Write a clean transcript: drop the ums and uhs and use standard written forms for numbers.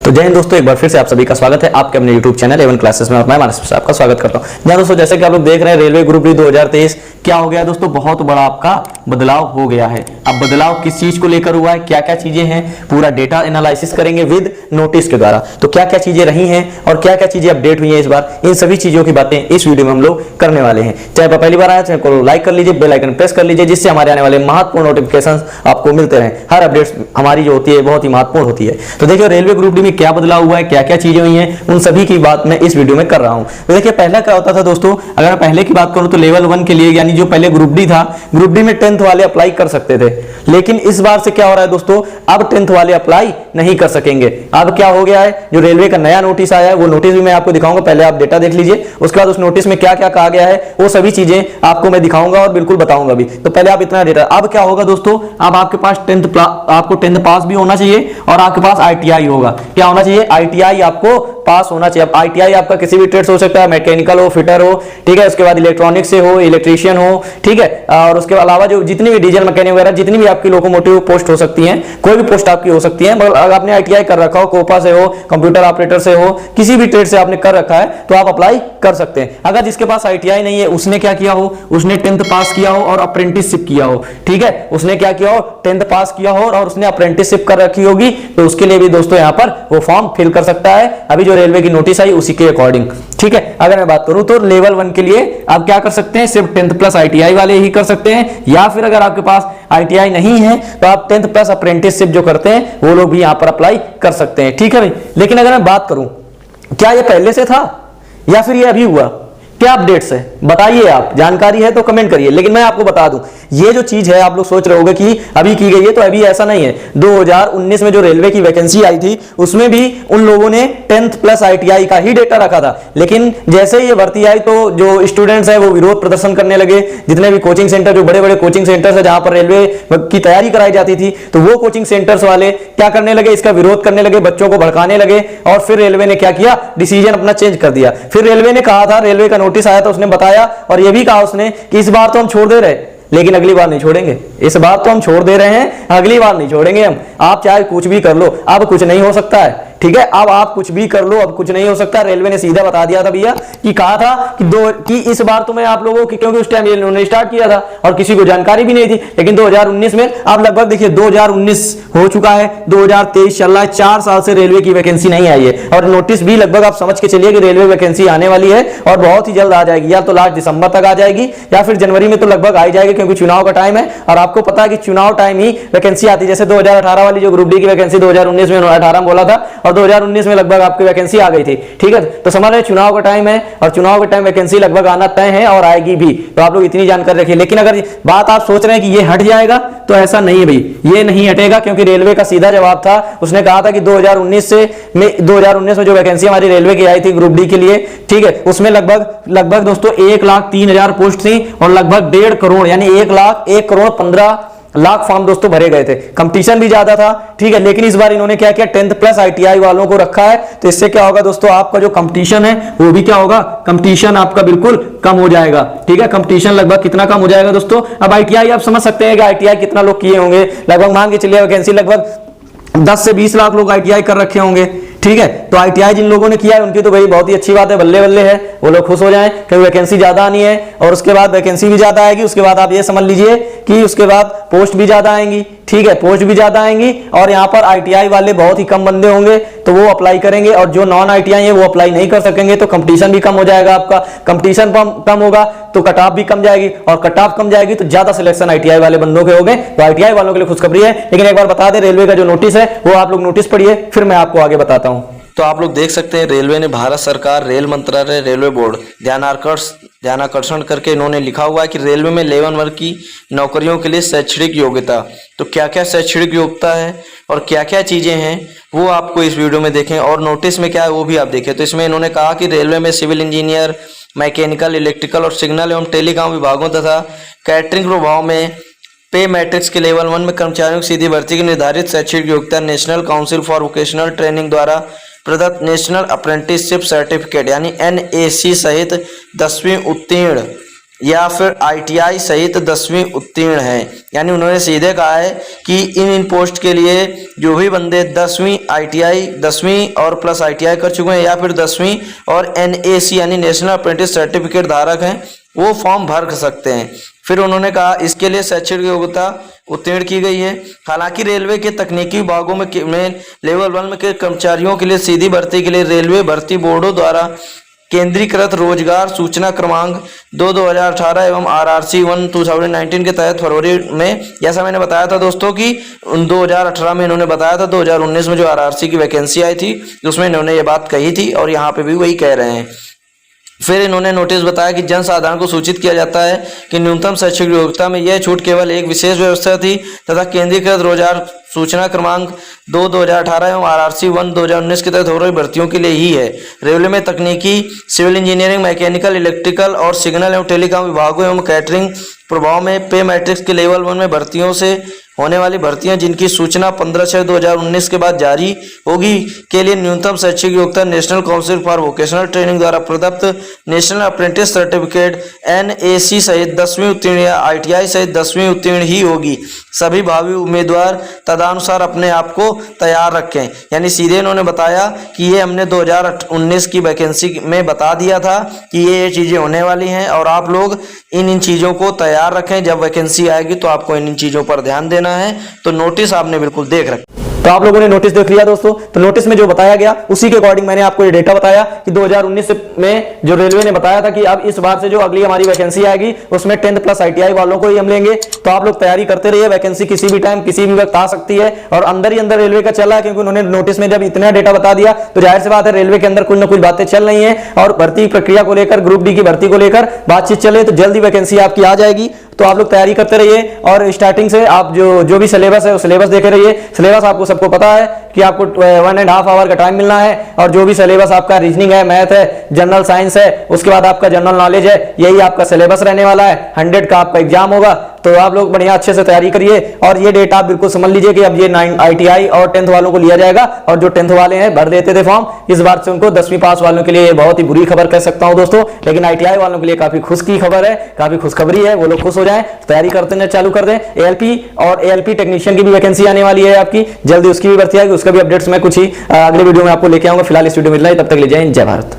तो जय हिंद दोस्तों, एक बार फिर से आप सभी का स्वागत है आपके अपने YouTube चैनल एवन क्लासेस में। और मैं मानस आपका स्वागत करता हूं। जहां दोस्तों जैसे कि आप लोग देख रहे हैं रेलवे ग्रुप डी 2023 क्या हो गया दोस्तों, बहुत बड़ा आपका बदलाव हो गया है। अब बदलाव किस चीज को लेकर हुआ है, क्या क्या चीजें हैं, पूरा डेटा एनालिसिस करेंगे विद नोटिस के द्वारा। तो क्या क्या चीजें रही हैं और क्या क्या चीजें अपडेट हुई हैं इस बार, इन सभी चीजों की बातें इस वीडियो में हम लोग करने वाले हैं। चाहे आप पहली बार आए चैनल को लाइक कर लीजिए, बेल आइकन प्रेस कर लीजिए, जिससे हमारे आने वाले महत्वपूर्ण नोटिफिकेशन आपको मिलते रहे। हर अपडेट हमारी जो होती है बहुत ही महत्वपूर्ण होती है। तो देखिए रेलवे ग्रुप डी में क्या बदलाव हुआ है, क्या क्या चीजें हुई हैं, उन सभी की बात मैं इस वीडियो में कर रहा हूं। तो देखिए पहला क्या होता था दोस्तों, अगर मैं पहले की बात करूं तो लेवल 1 के लिए यानी जो पहले ग्रुप डी था, ग्रुप डी में 10th वाले अप्लाई कर सकते थे। लेकिन इस बार से क्या हो रहा है दोस्तों, अब 10th वाले अप्लाई नहीं कर सकेंगे। अब क्या हो गया है, जो रेलवे का नया नोटिस आया है वो नोटिस भी मैं आपको दिखाऊंगा। पहले आप डेटा देख लीजिए, उसके बाद उस नोटिस में क्या क्या कहा गया है वो सभी चीजें आपको मैं दिखाऊंगा और बिल्कुल बताऊंगा भी। तो पहले आप इतना डेटा, अब क्या होगा दोस्तों, अब आपके पास आपको 10th पास भी होना चाहिए और आपके पास ITI होगा। क्या होना चाहिए, ITI आपको पास होना चाहिए। अब ITI आपका किसी भी ट्रेड से हो सकता है, मैकेनिकल हो, फिटर हो, ठीक है, उसके बाद इलेक्ट्रॉनिक से हो, इलेक्ट्रीशियन हो, ठीक है, और उसके अलावा जो जितनी भी डीजल मैकेनिक वगैरह जितनी भी आपकी लोकोमोटिव पोस्ट हो सकती हैं, कोई भी पोस्ट आपकी हो सकती है। मगर अगर आपने ITI कर रखा हो, कोपा से हो, कंप्यूटर ऑपरेटर से हो, किसी भी ट्रेड से आपने कर रखा है तो आप अप्लाई कर सकते हैं। अगर जिसके पास ITI नहीं है, उसने क्या किया हो, उसने 10th पास किया हो और अप्रेंटिसशिप किया हो, ठीक है, उसने क्या किया हो, 10th पास किया हो और उसने अप्रेंटिसशिप कर रखी होगी, तो उसके लिए भी दोस्तों यहाँ पर वो फॉर्म फिल कर सकता है। अभी जो रेलवे की नोटिस आई उसी के अकॉर्डिंग, ठीक है। अगर मैं बात करूं तो लेवल 1 के लिए आप क्या कर सकते हैं, सिर्फ 10th प्लस ITI वाले ही कर सकते हैं, या फिर अगर आपके पास ITI नहीं है तो आप 10th प्लस अप्रेंटिसशिप जो करते हैं वो लोग भी यहां पर अप्लाई कर सकते हैं, ठीक है भाई। लेकिन अगर मैं बात करूं क्या ये पहले से था या फिर ये अभी हुआ, क्या अपडेट्स है बताइए, आप जानकारी है तो कमेंट करिए। लेकिन मैं आपको बता दूं, ये जो चीज है आप लोग सोच रहे होंगे कि अभी की गई है, तो अभी ऐसा नहीं है। 2019 में जो रेलवे की वैकेंसी आई थी उसमें भी उन लोगों ने 10th प्लस ITI का ही डेटा रखा था। लेकिन जैसे ही ये भर्ती आई तो जो स्टूडेंट्स हैं वो विरोध प्रदर्शन करने लगे। जितने भी कोचिंग सेंटर, जो बड़े बड़े कोचिंग सेंटर्स है जहां पर रेलवे की तैयारी कराई जाती थी, तो वो कोचिंग सेंटर्स वाले क्या करने लगे, इसका विरोध करने लगे, बच्चों को भड़काने लगे। और फिर रेलवे ने क्या किया, डिसीजन अपना चेंज कर दिया। फिर रेलवे ने कहा था, रेलवे का नोटिस आया था, उसने बताया और यह भी कहा उसने कि इस बार तो हम छोड़ दे रहे, लेकिन अगली बार नहीं छोड़ेंगे। इस बार तो हम छोड़ दे रहे हैं, अगली बार नहीं छोड़ेंगे हम। आप चाहे कुछ भी कर लो, अब कुछ नहीं हो सकता है, ठीक है। अब आप कुछ भी कर लो, अब कुछ नहीं हो सकता। रेलवे ने सीधा बता दिया था भैया, कि कहा था कि इस बार तो मैं आप लोगों की, क्योंकि उस टाइम इन्होंने स्टार्ट किया था और किसी को जानकारी भी नहीं थी। लेकिन 2019 में आप लगभग देखिए 2019 हो चुका है, 2023 चल रहा है, 4 साल से रेलवे की वैकेंसी नहीं आई है। और नोटिस भी लगभग आप समझ के चलिए कि रेलवे वैकेंसी आने वाली है और बहुत ही जल्द आ जाएगी, या तो लास्ट दिसंबर तक आ जाएगी या फिर जनवरी में तो लगभग आ जाएगी, क्योंकि चुनाव का टाइम है। और आपको पता है कि चुनाव टाइम ही वैकेंसी आती है। जैसे 2018 वाली जो ग्रुप डी की वैकेंसी 2019 में 18 में बोला था और 2019 में लगभग आपकी वैकेंसी आ गई थी, ठीक है। तो समझ रहे चुनाव का टाइम है और चुनाव के टाइम वैकेंसी लगभग आना तय है और आएगी भी, तो आप लोग इतनी जानकारी रखिए। लेकिन अगर बात आप सोच रहे हैं कि ये हट जाएगा, तो ऐसा नहीं है भाई, ये नहीं हटेगा। क्योंकि रेलवे का सीधा जवाब था, उसने कहा था कि 2019 में जो वैकेंसी हमारी रेलवे की आई थी ग्रुप डी के लिए, ठीक है, उसमें लगभग दोस्तों 1,03,000 पोस्ट थी और लगभग 1.5 करोड़ यानी 1,15,00,000 फॉर्म दोस्तों भरे गए थे। कंपटीशन भी ज्यादा था, ठीक है। लेकिन इस बार इन्होंने क्या किया, 10th प्लस ITI वालों को रखा है। तो इससे क्या होगा दोस्तों, आपका जो कंपटीशन है वो भी क्या होगा, कंपटीशन आपका बिल्कुल कम हो जाएगा, ठीक है। कंपटीशन लगभग कितना कम हो जाएगा दोस्तों, अब ITI आप समझ सकते हैं कि ITI कितना लोग किए होंगे। लगभग मान के चलिए वैकेंसी लगभग 10 से 20 लाख लोग ITI कर रखे होंगे, ठीक है। तो ITI जिन लोगों ने किया है उनकी तो भाई बहुत ही अच्छी बात है, बल्ले बल्ले है, वो लोग खुश हो जाएं क्योंकि वैकेंसी ज्यादा आनी है। और उसके बाद वैकेंसी भी ज्यादा आएगी, उसके बाद आप ये समझ लीजिए कि उसके बाद पोस्ट भी ज्यादा आएंगी, ठीक है, पोस्ट भी ज्यादा आएंगी। और यहाँ पर ITI वाले बहुत ही कम बंदे होंगे तो वो अप्लाई करेंगे, और जो नॉन ITI है वो अप्लाई नहीं कर सकेंगे। तो कंपटीशन भी कम हो जाएगा, आपका कंपटीशन कम होगा तो कट ऑफ भी कम जाएगी, और कट ऑफ कम जाएगी तो ज्यादा सिलेक्शन ITI वाले बंदों के हो गए। तो ITI वालों के लिए खुशखबरी है। लेकिन एक बार बता दें, रेलवे का जो नोटिस है वो आप लोग नोटिस पढ़िए, फिर मैं आपको आगे बताता हूँ। तो आप लोग देख सकते हैं रेलवे ने, भारत सरकार, रेल मंत्रालय, रेलवे बोर्ड ध्यानाकर्षण करके इन्होंने लिखा हुआ है कि रेलवे में लेवल 1 की नौकरियों के लिए शैक्षणिक योग्यता। तो क्या क्या शैक्षणिक योग्यता है और क्या क्या चीजें हैं वो आपको इस वीडियो में देखें, और नोटिस में क्या है वो भी आप देखें। तो इसमें इन्होंने कहा कि रेलवे में सिविल इंजीनियर, मैकेनिकल, इलेक्ट्रिकल और सिग्नल एवं टेलीकॉम विभागों तथा कैटरिंग विभागों में पे मैट्रिक्स के लेवल 1 में कर्मचारियों की सीधी भर्ती की निर्धारित शैक्षणिक योग्यता national council for vocational training द्वारा प्रदत्त नेशनल अप्रेंटिसशिप सर्टिफिकेट यानी NAC सहित 10वीं उत्तीर्ण या फिर ITI सहित 10वीं उत्तीर्ण हैं। यानी उन्होंने सीधे कहा है कि इन पोस्ट के लिए जो भी बंदे 10वीं ITI 10वीं और प्लस ITI कर चुके हैं या फिर 10वीं और NAC यानी नेशनल अप्रेंटिस सर्टिफिकेट धारक हैं, वो फॉर्म भर सकते हैं। फिर उन्होंने कहा इसके लिए शैक्षणिक योग्यता उत्तीर्ण की गई है। हालांकि रेलवे के तकनीकी विभागों में लेवल 1 के कर्मचारियों के लिए सीधी भर्ती के लिए रेलवे भर्ती बोर्डों द्वारा केंद्रीकृत रोजगार सूचना क्रमांक 2018 एवं RRC 1 2019 के तहत फरवरी में, जैसा मैंने बताया था दोस्तों कि 2018 में इन्होंने बताया था, 2019 में जो RRC की वैकेंसी आई थी उसमें इन्होंने ये बात कही थी और यहाँ पे भी वही कह रहे हैं। फिर इन्होंने नोटिस बताया कि जनसाधारण को सूचित किया जाता है कि न्यूनतम शैक्षिक योग्यता में यह छूट केवल एक विशेष व्यवस्था थी तथा केंद्रीकृत रोजगार सूचना क्रमांक 2 2018 एवं RRC 1 2019 के तहत हो रही भर्तियों के लिए ही है। रेलवे में तकनीकी, सिविल इंजीनियरिंग, मैकेनिकल, इलेक्ट्रिकल और सिग्नल एवं टेलीकॉम विभागों एवं कैटरिंग प्रभाव में पे मैट्रिक्स के लेवल 1 में भर्तियों से होने वाली भर्तियां जिनकी सूचना 15/6/2019 के बाद जारी होगी के लिए न्यूनतम शैक्षिक योग्यता national council for vocational training द्वारा प्रदत्त नेशनल अप्रेंटिस सर्टिफिकेट NAC सहित 10वीं उत्तीर्ण या ITI सहित 10वीं उत्तीर्ण ही होगी। सभी भावी उम्मीदवार तदनुसार अपने आप को तैयार रखें। यानी सीधे इन्होंने बताया कि ये हमने 2019 की वैकेंसी में बता दिया था कि ये चीज़ें होने वाली हैं और आप लोग इन चीज़ों को तैयार रखें। जब वैकेंसी आएगी तो आपको इन चीज़ों पर ध्यान देना है। तो नोटिस आपने बिल्कुल देख रखा। तो आप लोगों ने नोटिस देख लिया दोस्तों। तो नोटिस में जो बताया गया उसी के अकॉर्डिंग मैंने आपको ये डेटा बताया कि 2019 में जो रेलवे ने बताया था कि अब इस बार से जो अगली हमारी वैकेंसी आएगी उसमें 10th प्लस ITI वालों को ही हम लेंगे। तो आप लोग तैयारी करते रहिए, वैकेंसी किसी भी टाइम किसी भी वक्त आ सकती है और अंदर ही अंदर रेलवे का चल रहा है, क्योंकि उन्होंने नोटिस में जब इतना डेटा बता दिया तो जाहिर सी बात है रेलवे के अंदर कुछ ना कुछ बातें चल रही हैं और भर्ती प्रक्रिया को लेकर, ग्रुप डी की भर्ती को लेकर बातचीत चले, तो जल्दी वैकेंसी आपकी आ जाएगी। तो आप लोग तैयारी करते रहिए और स्टार्टिंग से आप जो भी सिलेबस है वो सिलेबस देखे रहिए। सिलेबस आपको सबको पता है कि आपको 1.5 आवर का टाइम मिलना है और जो भी सिलेबस आपका रीजनिंग है, मैथ है, जनरल साइंस है, उसके बाद आपका जनरल नॉलेज है, यही आपका सिलेबस रहने वाला है। 100 का आपका एग्जाम होगा। तो आप लोग बढ़िया अच्छे से तैयारी करिए और ये डेट आप बिल्कुल समझ लीजिए कि अब ये 9 ITI और 10th वालों को लिया जाएगा और जो 10th वाले हैं भर देते थे फॉर्म, इस बार से उनको 10वीं पास वालों के लिए बहुत ही बुरी खबर कह सकता हूं दोस्तों, लेकिन ITI वालों के लिए काफी खुश की खबर है, काफी खुशखबरी है। वो लोग खुश हो जाएं, तैयारी करते चालू कर दें। ALP और ALP टेक्नीशियन की भी वैकेंसी आने वाली है आपकी, जल्दी उसकी भी भर्ती आएगी। उसका भी अपडेट्स मैं कुछ ही अगले वीडियो में आपको लेके आऊंगा। फिलहाल इस वीडियो में इतना ही, तब तक ले जाएं, जय भारत।